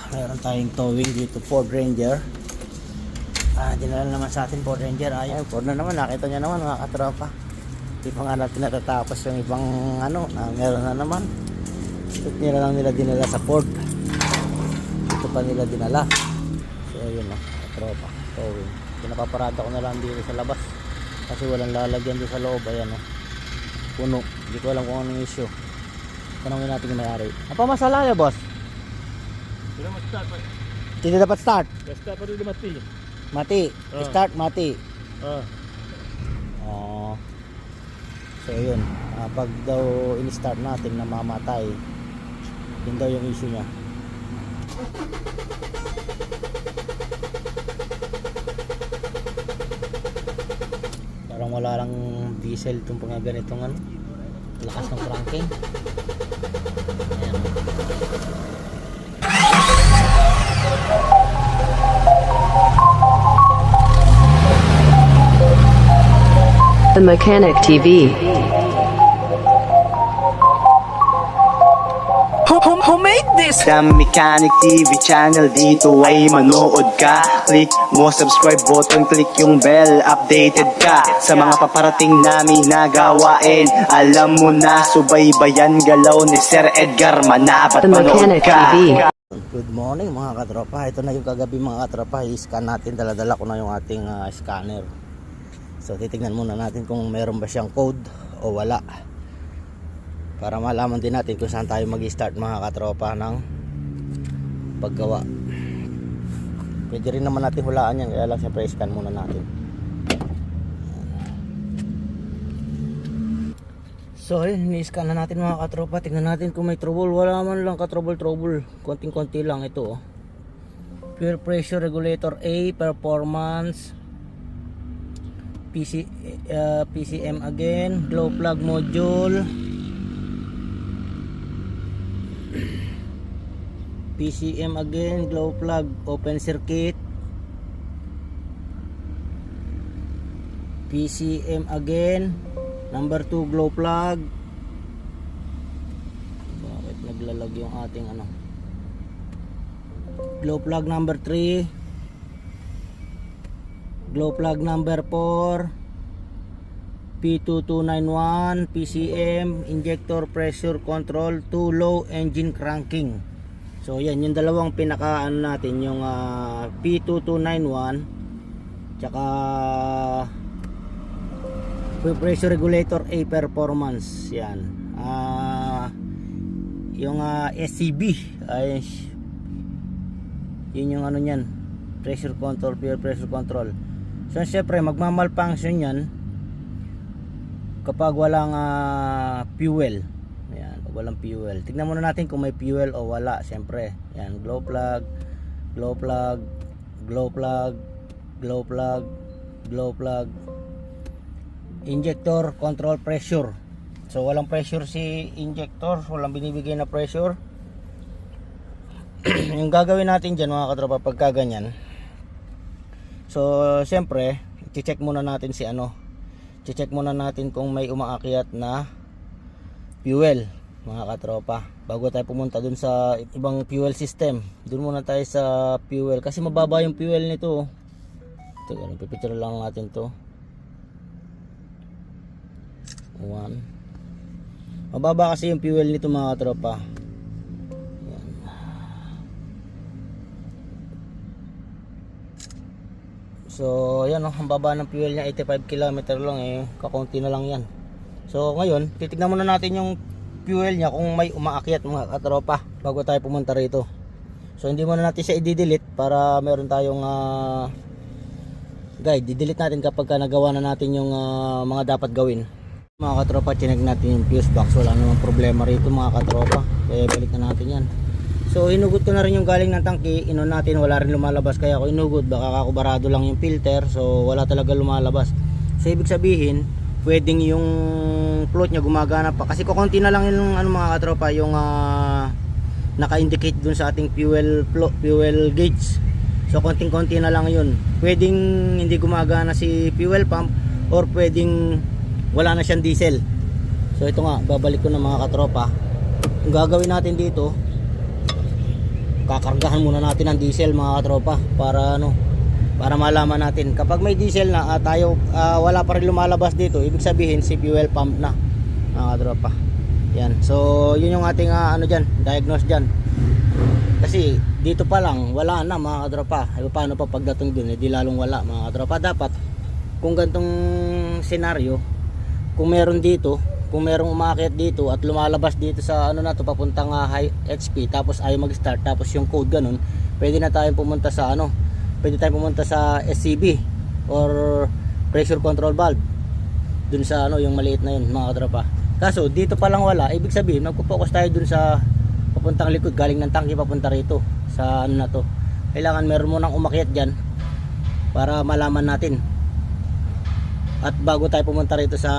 Meron tayong towing dito, Ford Ranger. Dinala naman sa atin Ford Ranger. Ayun, Ford na naman, nakita nyo naman mga katropa. Hindi pa nga natin natatapos yung ibang ano, na meron na naman. Ito nila lang nila dinala sa Ford. Ito pa nila dinala. So ayun katropa, towing. Pinapaparada ko na lang dito sa labas kasi walang lalagyan doon sa loob. Ayan puno, hindi ko alam kung anong issue. Tanongin natin yung may-ari. Apa masalah ya boss? Tidak mau start, Pak. Tidak dapat start. Ya start baru dia mati. Mati. Start mati. Ah. So yun, pag daw in-start natin na mamatay, yun daw yung issue niya. Parang wala lang diesel itong mga ganitong ano, lakas ng cranking. Ayan. The Mechanic TV. Who made this? The Mechanic TV channel, dito ay manood ka. Click mo subscribe button, click yung bell, updated ka sa mga paparating namin na gawain. Alam mo na, subaybayan galaw ni Sir Edgar, manapat The manood Mechanic ka. TV. Good morning mga katropa. Ito na yung kagabi mga katropa. I-scan natin. Dala-dala ko na yung ating scanner. So titignan muna natin kung meron ba siyang code o wala, para malaman din natin kung saan tayo mag-start mga katropa ng paggawa. Pwede rin naman natin hulaan yan, kaya lang siyempre i-scan muna natin. So ayun, ni-scan na natin mga katropa. Tingnan natin kung may trouble. Wala man lang ka-trouble. Konting-konti lang ito Pure pressure regulator A, performance, PCM again, glow plug module, PCM again, glow plug open circuit, PCM again, number 2 glow plug. Bakit naglalag yung ating ano? Glow plug number 3, glow plug number 4, P2291, PCM, injector pressure control, too low engine cranking. So yan yung dalawang pinaka ano natin, yung P2291 tsaka pressure regulator A performance. Yan yung SCB ay yun yung ano nyan, pressure control, pure pressure control. So syempre magmamalfunction yan kapag walang fuel. Ayan, pag walang fuel. Tignan muna natin kung may fuel o wala. Syempre, yan, glow plug, glow plug, glow plug, glow plug, glow plug, injector control pressure. So walang pressure si injector, walang binibigay na pressure. Yung gagawin natin dyan mga katropa pagka ganyan, so syempre i-check muna natin si ano, i-check muna natin kung may umaakyat na fuel mga katropa bago tayo pumunta dun sa ibang fuel system. Dun muna tayo sa fuel kasi mababa yung fuel nito. Ito, pipicture lang natin to. 1. Mababa kasi yung fuel nito mga katropa. So yan ang baba ng fuel niya, 85 km lang kakaunti na lang yan. So ngayon titignan muna natin yung fuel niya kung may umaakyat mga katropa bago tayo pumunta rito. So hindi muna natin siya i-delete para meron tayong guide. I-delete natin kapag nagawa na natin yung mga dapat gawin. Mga katropa, chinek natin yung fuse box, wala namang problema rito mga katropa. Kaya balik na natin yan. So inugot ko na rin yung galing ng tangke, inon natin, wala rin lumalabas, kaya ako inugot, baka kakubarado lang yung filter, so wala talaga lumalabas. So ibig sabihin, pwedeng yung float niya gumagana pa, kasi kukunti na lang yung ano mga katropa, yung naka-indicate dun sa ating fuel gauge. So konting-konti na lang yun. Pwedeng hindi gumagana si fuel pump, or pwedeng wala na siyang diesel. So ito nga, babalik ko na mga katropa. Yung gagawin natin dito, kakargahan muna natin ang diesel mga katropa para ano, para malaman natin kapag may diesel na tayo wala pa rin lumalabas dito, ibig sabihin si fuel pump na mga katropa. Yan, so yun yung ating ano dyan, diagnose dyan. Kasi dito pa lang wala na mga katropa. Paano pa pagdating dun, di lalong wala mga katropa. Dapat kung gantong senaryo, kung meron dito, kung merong umakyat dito at lumalabas dito sa ano na to papuntang high HP, tapos ayaw mag-start, tapos yung code ganun, pwede na tayong pumunta sa ano, pwede tayong pumunta sa SCB or pressure control valve dun sa ano, yung maliit na yun mga katropa. Kaso dito pa lang wala, ibig sabihin magpo-focus tayo dun sa papuntang likod, galing ng tangke papunta rito sa ano na to. Kailangan meron mo nang umakyat dyan para malaman natin. At bago tayo pumunta rito sa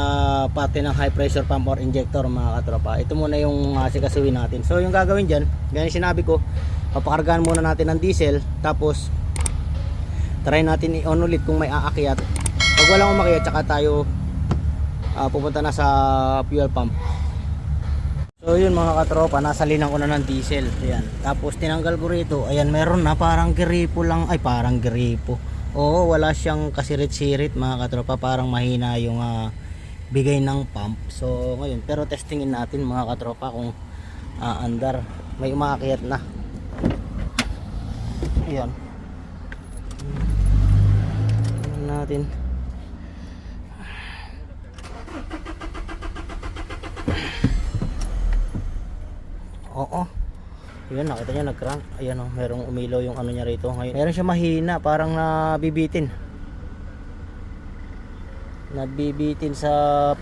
parte ng high pressure pump or injector mga katropa, ito muna yung sikasuhin natin. So yung gagawin dyan, ganyan sinabi ko, papakargahan muna natin ng diesel, tapos try natin i-on ulit kung may aakyat. Pag walang umakyat, tsaka tayo pupunta na sa fuel pump. So yun mga katropa, nasa linan ko na ng diesel. Ayan. Tapos tinanggal ko rito, ayan, meron na parang gripo lang, ay parang gripo. Oo, wala siyang kasirit-sirit mga katropa, parang mahina yung bigay ng pump. So ngayon, pero testingin natin mga katropa kung andar, may umaakyat na. Ayan. Tingnan natin. Oo. Ayan, nakita nyo nag-crank. Ayan o, merong umilaw yung ano niya rito. Ngayon, meron siya mahina, parang nabibitin. Nabibitin sa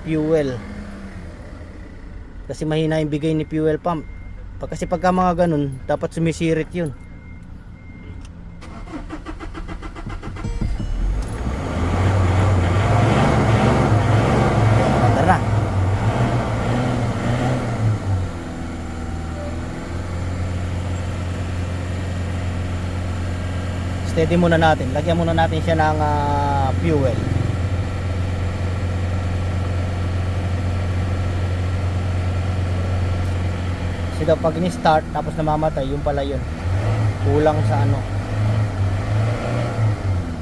fuel. Kasi mahina yung bigay ni fuel pump. Kasi pagka mga ganun, dapat sumisirit yun. Tara. Steady muna natin, lagyan muna natin siya ng fuel. Kasi daw pag ni-start tapos namamatay, yung pala yun, kulang sa ano,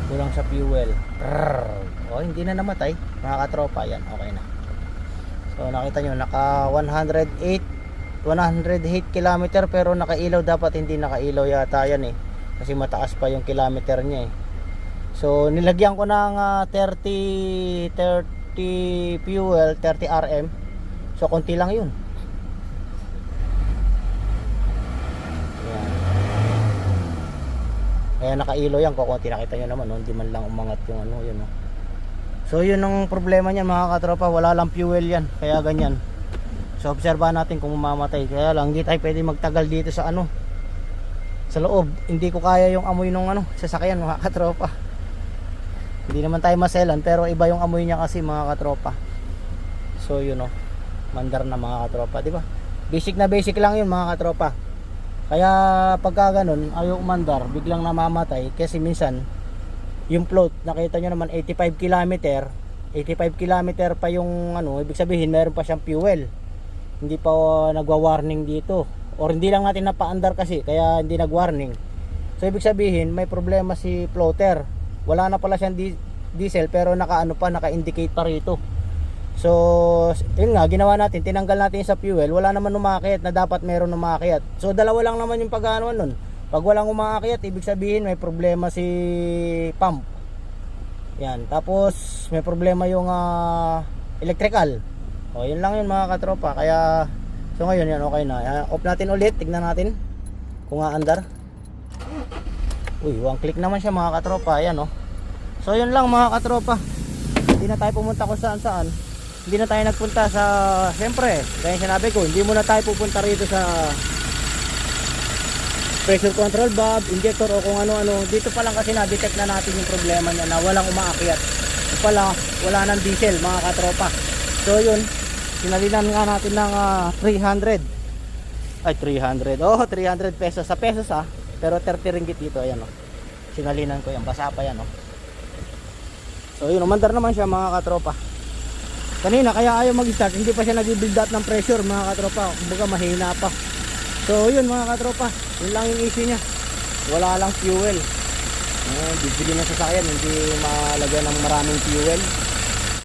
kulang sa fuel. Oh, hindi na namatay mga katropa. Yan, okay na. So nakita nyo, naka 108 km, pero nakailaw, dapat hindi nakailaw yata yan eh, kasi mataas pa yung kilometer niya eh. So nilagyan ko ng 30 fuel, 30 RM. So konti lang yun. Ayan. Kaya nakailaw yan, kukunti, nakita nyo naman, no? Hindi man lang umangat yung ano, yun, no? So yun ang problema niyan mga katropa, wala lang fuel yan, kaya ganyan. So obserbahan natin kung mamamatay. Kaya lang hindi tayo pwede magtagal dito sa ano, sa loob. Hindi ko kaya yung amoy nung ano, sasakyan mga katropa. Hindi naman tayo maselan, pero iba yung amoy niya kasi mga katropa. So yun o, mandar na mga katropa, di ba? Basic na basic lang yun mga katropa. Kaya pagka ganun, ayaw umandar, biglang namamatay. Kasi minsan yung float, nakita nyo naman 85 km pa yung ano, ibig sabihin meron pa siyang fuel. Hindi pa nagwa-warning dito. Or hindi lang natin napaandar kasi, kaya hindi nag-warning. So ibig sabihin may problema si floater. Wala na pala siyang diesel, pero naka-indicate pa rito. So yun nga, ginawa natin, tinanggal natin sa fuel. Wala naman umakyat na dapat meron umakyat. So dalawa lang naman yung pag-ano nun. Pag walang umakyat, ibig sabihin may problema si pump. Yan, tapos may problema yung electrical. O yun lang yun mga katropa. Kaya so ngayon yan, okay na. Off natin ulit, tignan natin kung aandar. Uy, one click naman siya mga katropa. Ayan o. So yun lang mga katropa. Hindi na tayo pumunta kung saan saan. Hindi na tayo nagpunta sa, siyempre, kaya sinabi ko, hindi muna tayo pupunta rito sa pressure control valve, injector o kung ano-ano. Dito pa lang kasi na-detect na natin yung problema niya na walang umaakyat. Ito pala, wala nang diesel mga katropa. So yun, sinalinan nga natin ng 300. Ay 300. Oh, 300 pesos. Sa pesos pero 30 ringgit dito. Ayan o. Sinalinan ko yan. Basa pa yan o. So yun, umandar naman siya mga katropa. Kanina kaya ayaw mag-start, hindi pa siya nag-build up ng pressure mga katropa. Kumbaga mahina pa. So yun mga katropa, Yun lang yung issue niya. Wala lang fuel. Bibili ng sasakyan, hindi malagyan ng maraming fuel.